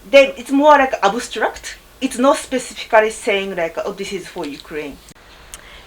then it's more like abstract. It's not specifically saying like, oh, this is for Ukraine.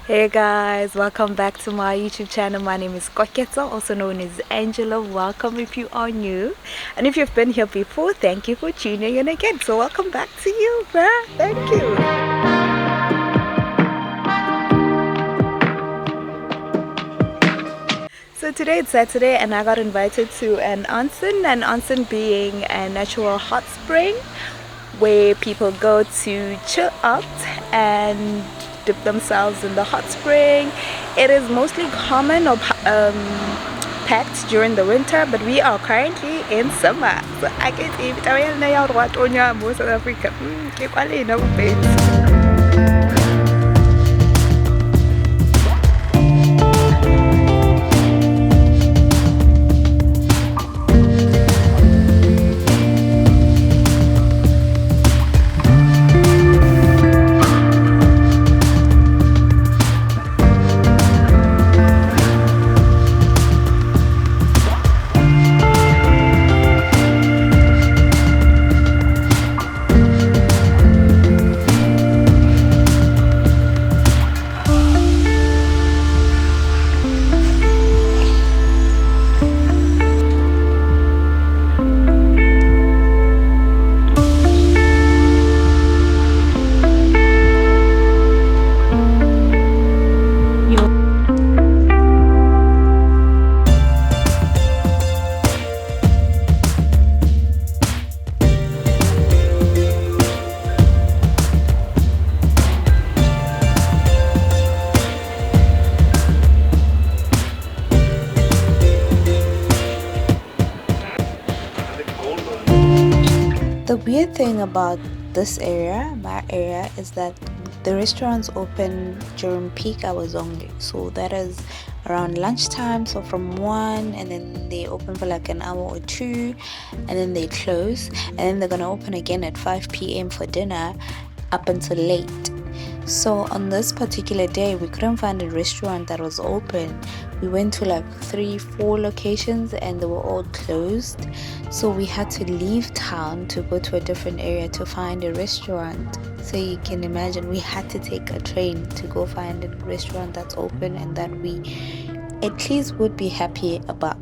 Hey guys, welcome back to my YouTube channel. My name is Koketsa, also known as Angela. Welcome if you are new, and if you've been here before, thank you for tuning in again. So welcome back to you, bruh. Thank you. So today it's Saturday and I got invited to an onsen being a natural hot spring where people go to chill out and dip themselves in the hot spring. It is mostly common or packed during the winter, but we are currently in summer. So I can see it. South Africa. The weird thing about this area, my area, is that the restaurants open during peak hours only. So that is around lunchtime, so from 1, and then they open for like an hour or 2, and then they close, and then they're gonna open again at 5 p.m. for dinner up until late. So on this particular day we couldn't find a restaurant that was open. We went to like 3-4 locations and they were all closed, so we had to leave town to go to a different area to find a restaurant. So you can imagine we had to take a train to go find a restaurant that's open and that we at least would be happy about.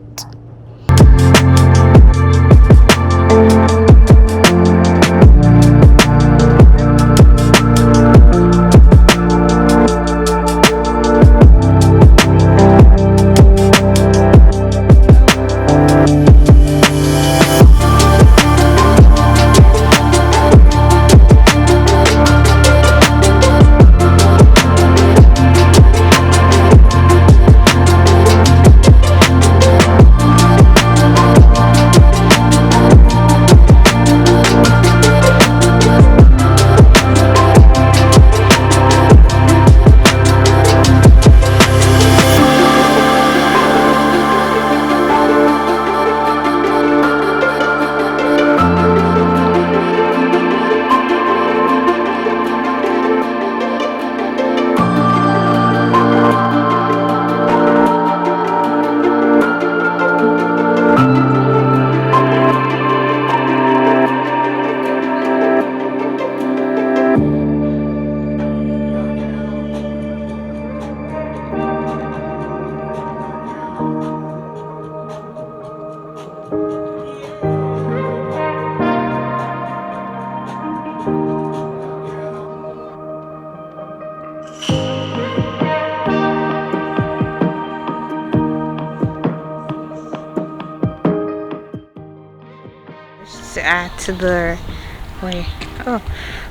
At the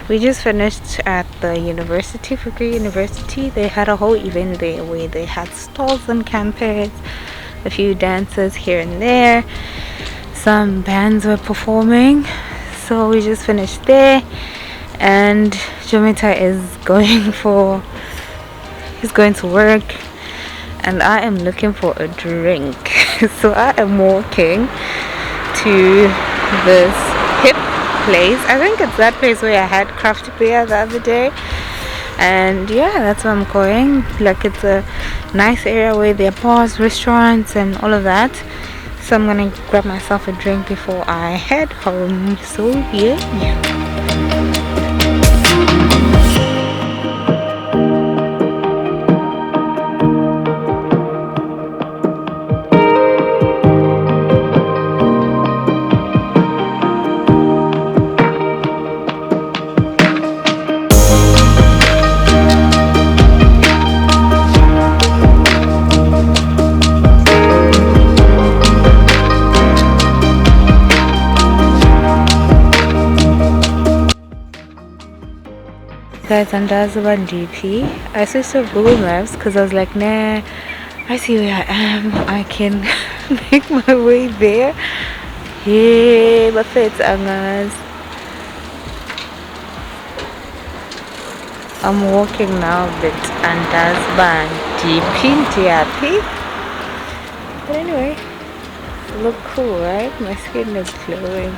we just finished at the university, Fukui University. They had a whole event there where they had stalls on campus, a few dances here and there, some bands were performing. So we just finished there, and Jomita is going to work, and I am looking for a drink. So I am walking to this hip place. I think it's that place where I had craft beer the other day, and yeah, that's where I'm going. Like, it's a nice area where there are bars, restaurants and all of that. So I'm gonna grab myself a drink before I head home. So yeah. Guys, Andazaban DP. I switched to Google Maps because I was like, nah, I see where I am. I can make my way there. Yeah, but it's angas. I'm walking now with Andazaban DP. But anyway, look cool, right? My skin is glowing.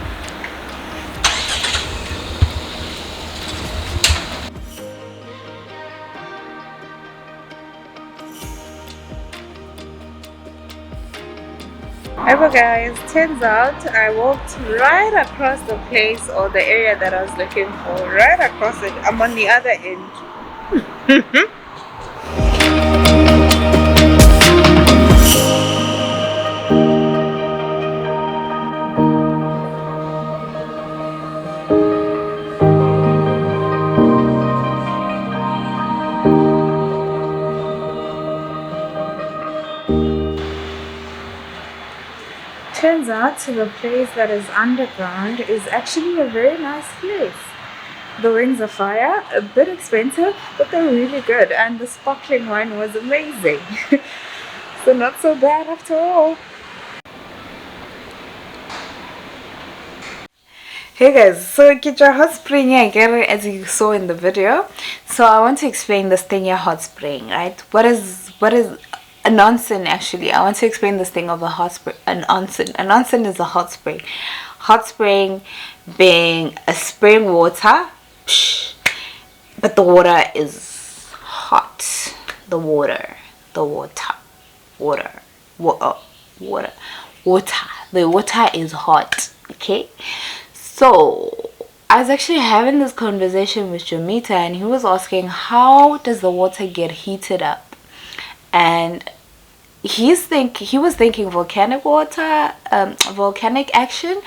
Okay guys, turns out I walked right across the place or the area that I was looking for, right across it. I'm on the other end. Turns out the place that is underground is actually a very nice place. The wings of fire, a bit expensive, but they're really good, and the sparkling wine was amazing. So not so bad after all. Hey guys, so Kitra hot spring again, as you saw in the video. So I want to explain this thing here, hot spring, right? What is an onsen actually? I want to explain this thing of a hot spring. An onsen. An onsen is a hot spring. Hot spring being a spring water, but the water is hot. The water. The water is hot. Okay. So I was actually having this conversation with Jamita, and he was asking, how does the water get heated up? And he was thinking volcanic water, volcanic action,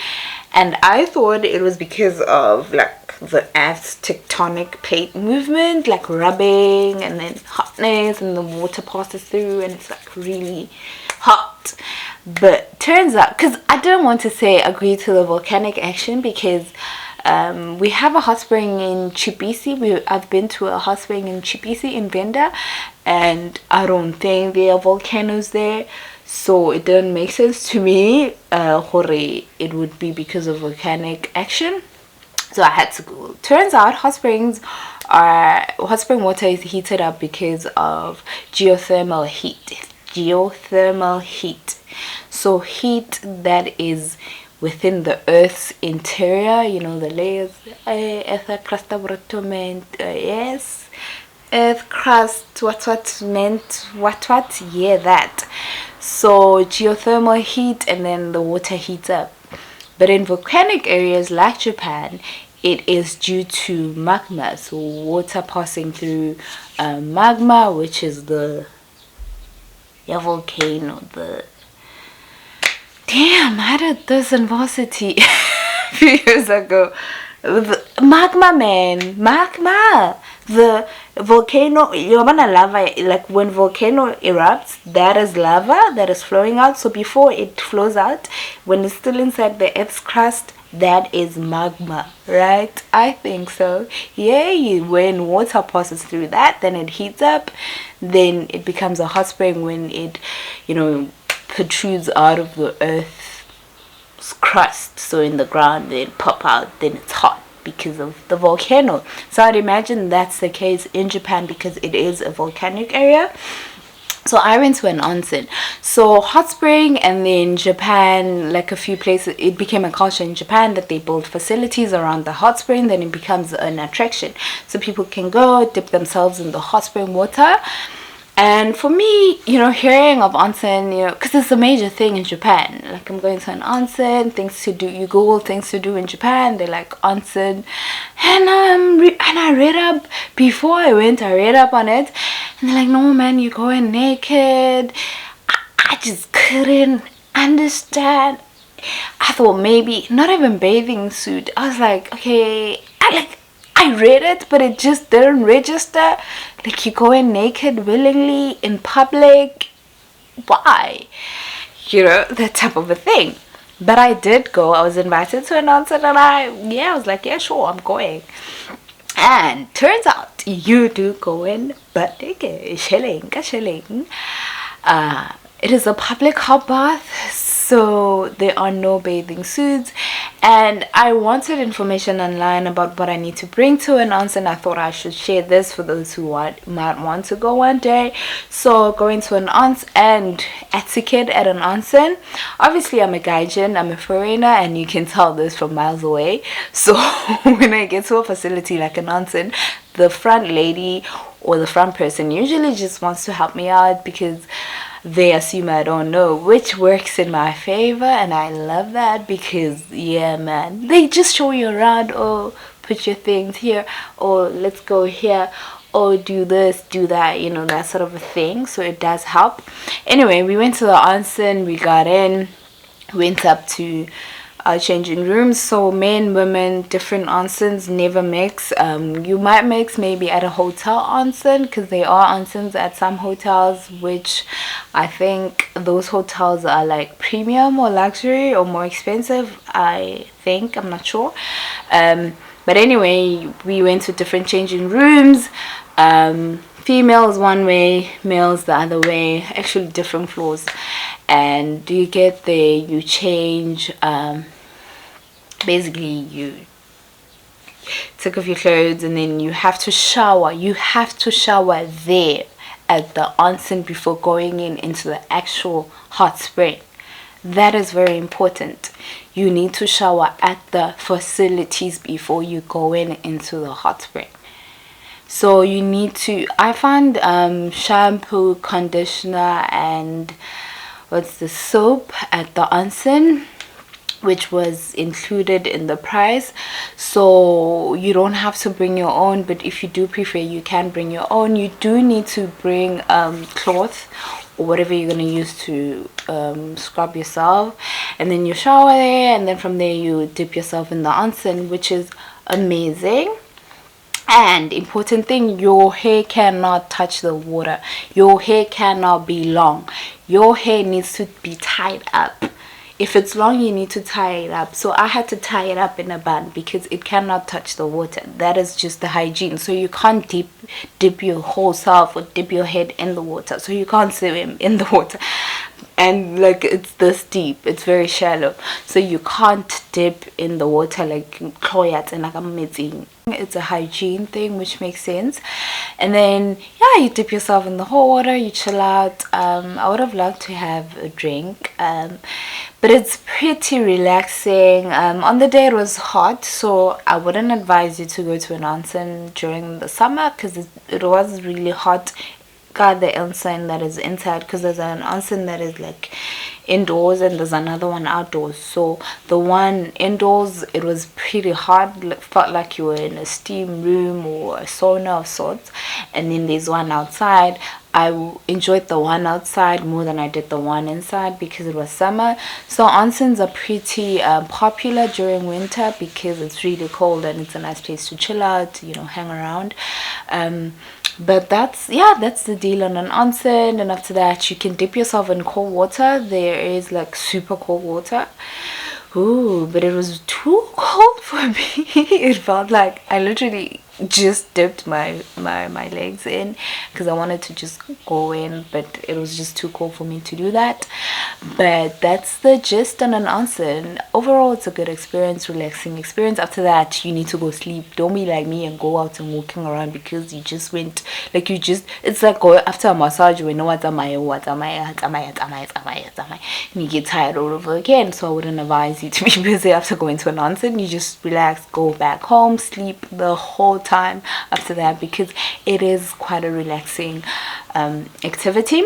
and I thought it was because of like the Earth's tectonic plate movement, like rubbing and then hotness, and the water passes through and it's like really hot. But turns out, because I didn't want to say agree to the volcanic action, because we have a hot spring in Chipisi. I've been to a hot spring in Chipisi in Venda, and I don't think there are volcanoes there, so it didn't make sense to me it would be because of volcanic action. So I had to Google. Turns out hot spring water is heated up because of geothermal heat. So heat that is within the Earth's interior, you know, the layers, earth crust, yes, earth crust, what meant, what, yeah, that. So geothermal heat, and then the water heats up. But in volcanic areas like Japan, it is due to magma, so water passing through magma, which is the volcano. Damn, I did this in varsity a few years ago. The magma, the volcano, you're gonna lava, like when volcano erupts, that is lava that is flowing out. So before it flows out, when it's still inside the Earth's crust, that is magma, right? I think so. Yeah, when water passes through that, then it heats up, then it becomes a hot spring. When it, you know, protrudes out of the Earth's crust, so in the ground, then pop out, then it's hot because of the volcano. So I'd imagine that's the case in Japan because it is a volcanic area. So I went to an onsen, so hot spring, and then Japan, like a few places, it became a culture in Japan that they build facilities around the hot spring. Then it becomes an attraction, so people can go dip themselves in the hot spring water. And for me, hearing of onsen, because it's a major thing in Japan. Like, I'm going to an onsen, things to do. You Google things to do in Japan. They like onsen, and I read up before I went. I read up on it, and they're like, no man, you're going naked. I just couldn't understand. I thought maybe not even bathing suit. I was like, okay, I read it, but it just didn't register. Like, you going naked willingly in public? Why? That type of a thing. But I did go. I was invited to an onsen, and I was like, yeah, sure, I'm going. And turns out you do go in butt naked, shilling. It is a public hot bath, so there are no bathing suits, and I wanted information online about what I need to bring to an onsen. I thought I should share this for those who might want to go one day. So going to an onsen and etiquette at an onsen. Obviously, I'm a gaijin, I'm a foreigner, and you can tell this from miles away. So when I get to a facility like an onsen, the front lady or the front person usually just wants to help me out because they assume I don't know, which works in my favor, and I love that because, yeah, man, they just show you around. Oh, put your things here, or let's go here, or do this, do that, that sort of a thing. So it does help. Anyway, we went to the onsen, we got in, went up to changing rooms. So men, women, different onsens, never mix. You might mix maybe at a hotel onsen, because there are onsens at some hotels, which I think those hotels are like premium or luxury or more expensive. I'm not sure. But anyway, we went to different changing rooms. Females one way, males the other way, actually different floors. And you get there, you change, basically you take off your clothes, and then you have to shower there at the onsen before going into the actual hot spring. That is very important. You need to shower at the facilities before you go into the hot spring. So you need to, I found shampoo, conditioner, and what's the soap at the onsen, which was included in the price. So you don't have to bring your own, but if you do prefer, you can bring your own. You do need to bring cloth or whatever you're going to use to scrub yourself, and then you shower there, and then from there you dip yourself in the onsen, which is amazing. And important thing, your hair cannot touch the water. Your hair cannot be long. Your hair needs to be tied up. If it's long, you need to tie it up. So I had to tie it up in a bun because it cannot touch the water. That is just the hygiene. So you can't dip your whole self or dip your head in the water. So you can't swim in the water. And like, it's this deep, it's very shallow, so you can't dip in the water like it's a hygiene thing, which makes sense. And then you dip yourself in the hot water, you chill out. I would have loved to have a drink, but it's pretty relaxing. On the day it was hot, so I wouldn't advise you to go to an onsen during the summer because it was really hot. Got the onsen that is inside, because there's an onsen that is like indoors and there's another one outdoors. So the one indoors, it was pretty hot, felt like you were in a steam room or a sauna of sorts. And then there's one outside. I enjoyed the one outside more than I did the one inside because it was summer. So onsens are pretty popular during winter because it's really cold and it's a nice place to chill out, hang around. But that's the deal on an onsen. And after that, you can dip yourself in cold water. There is like super cold water. Ooh, but it was too cold for me. It felt like I literally just dipped my legs in because I wanted to just go in, but it was just too cold for me to do that. But that's the gist on an onsen. Overall, it's a good experience, relaxing experience. After that, you need to go sleep. Don't be like me and go out and walking around because you just went, like, it's like go after a massage, you know what am I, and you get tired all over again. So I wouldn't advise you to be busy after going to an onsen. You just relax, go back home, sleep the whole time after that because it is quite a relaxing activity.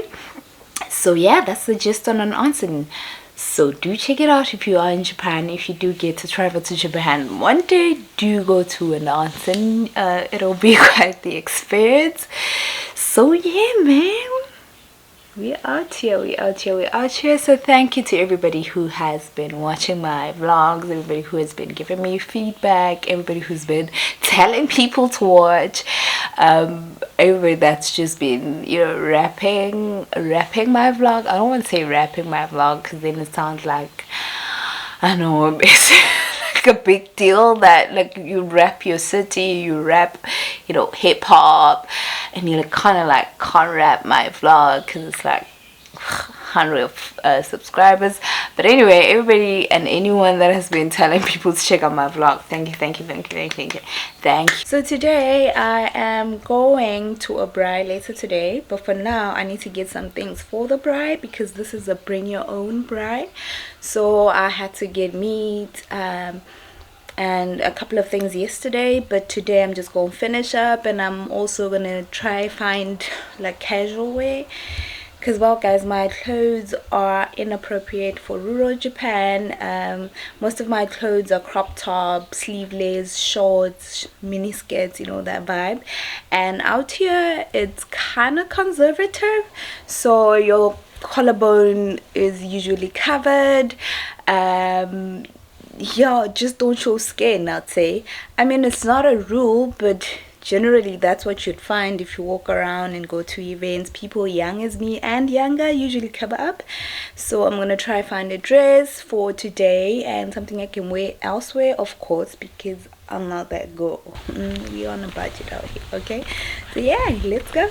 So yeah, that's the gist on an onsen. So do check it out if you are in Japan. If you do get to travel to Japan one day, do go to an onsen. It'll be quite the experience. So yeah, man, we out here. So thank you to everybody who has been watching my vlogs, everybody who has been giving me feedback, everybody who's been telling people to watch, everybody that's just been, you know, rapping my vlog. I don't want to say rapping my vlog because then it sounds like, I know, it's like a big deal that like you rap your city, you rap, you know, hip hop, and you kind of like can't rap my vlog because it's like 100 subscribers. But anyway, everybody and anyone that has been telling people to check out my vlog, thank you. So today I am going to a bride later today, but for now I need to get some things for the bride because this is a bring your own bride. So I had to get meat and a couple of things yesterday, but today I'm just gonna finish up, and I'm also gonna try find like casual wear because, well guys, my clothes are inappropriate for rural Japan. Most of my clothes are crop top, sleeveless, shorts, mini skirts, you know, that vibe. And out here it's kind of conservative, so your collarbone is usually covered. Yeah, just don't show skin, I'd say. I mean, it's not a rule, but generally that's what you'd find if you walk around and go to events. People young as me and younger usually cover up. So I'm gonna try find a dress for today and something I can wear elsewhere, of course, because I'm not that girl. We're on a budget out here, okay? So yeah, let's go.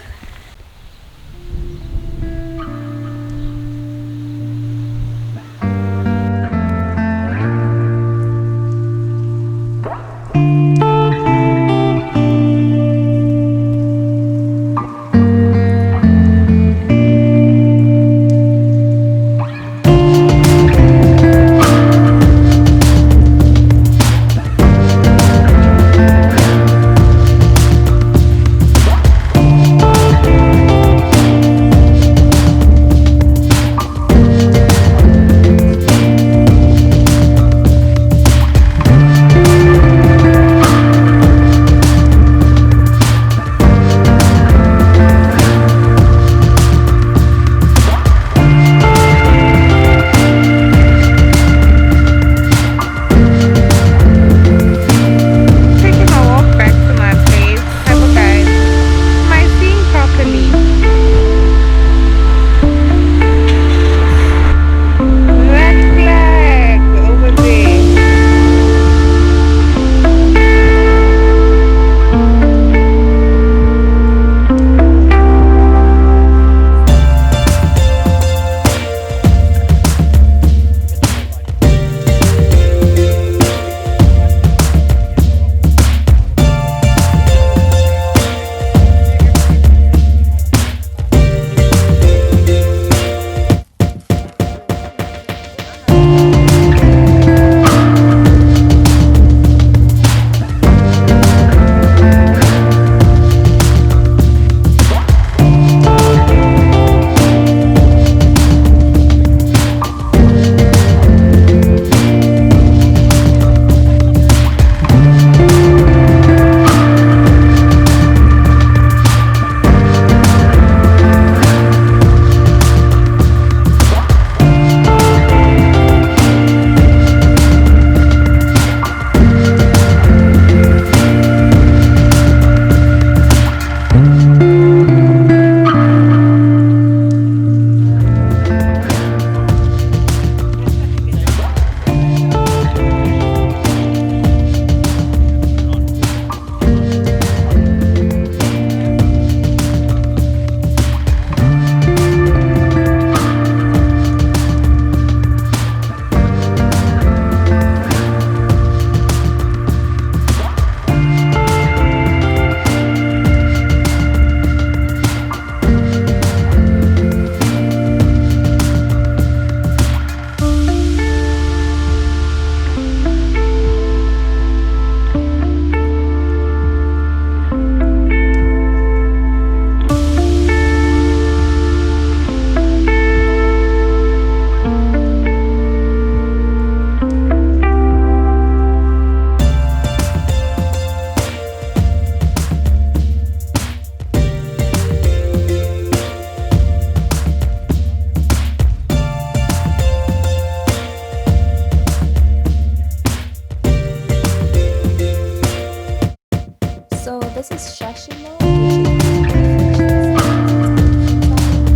So this is shashimo, which is fish that's inside. We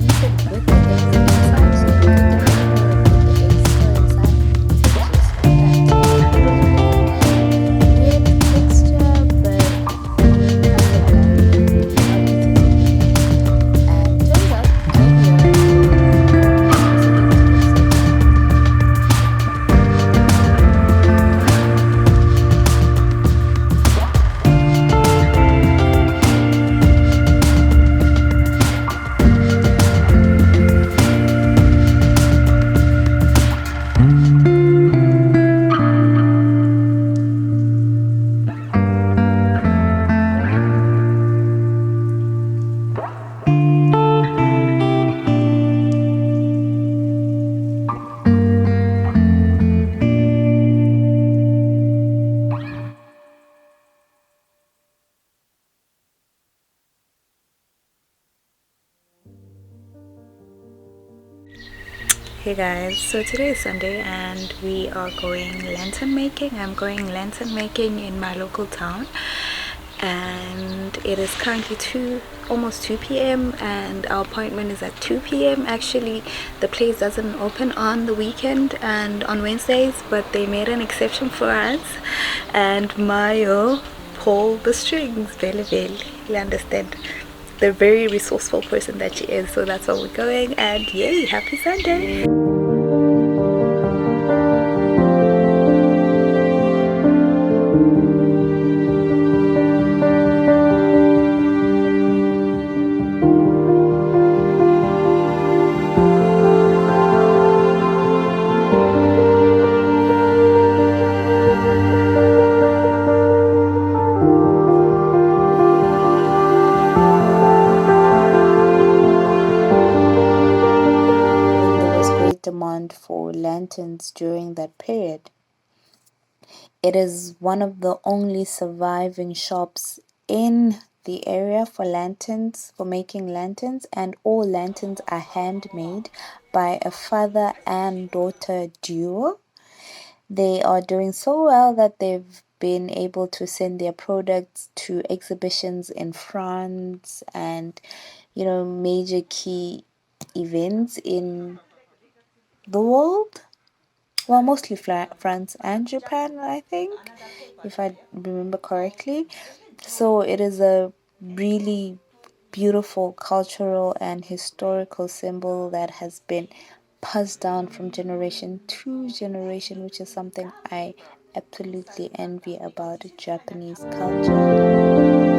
eat it with the eggs inside, so you cook it anywhere with the eggs still inside. It's just like that. Weird texture, but after that, I'll eat it anyway. And turns out Hey guys, so today is Sunday and we are going lantern making. I'm going lantern making in my local town, and it is currently almost 2 p.m. and our appointment is at 2 p.m. Actually, the place doesn't open on the weekend and on Wednesdays, but they made an exception for us, and Mayo pulled the strings. Belle, you understand? The very resourceful person that she is. So that's where we're going, and yay, happy Sunday. Demand for lanterns during that period. It is one of the only surviving shops in the area for making lanterns, and all lanterns are handmade by a father and daughter duo. They are doing so well that they've been able to send their products to exhibitions in France and, major key events in the world. Well, mostly France and Japan, I think, if I remember correctly. So it is a really beautiful cultural and historical symbol that has been passed down from generation to generation, which is something I absolutely envy about Japanese culture.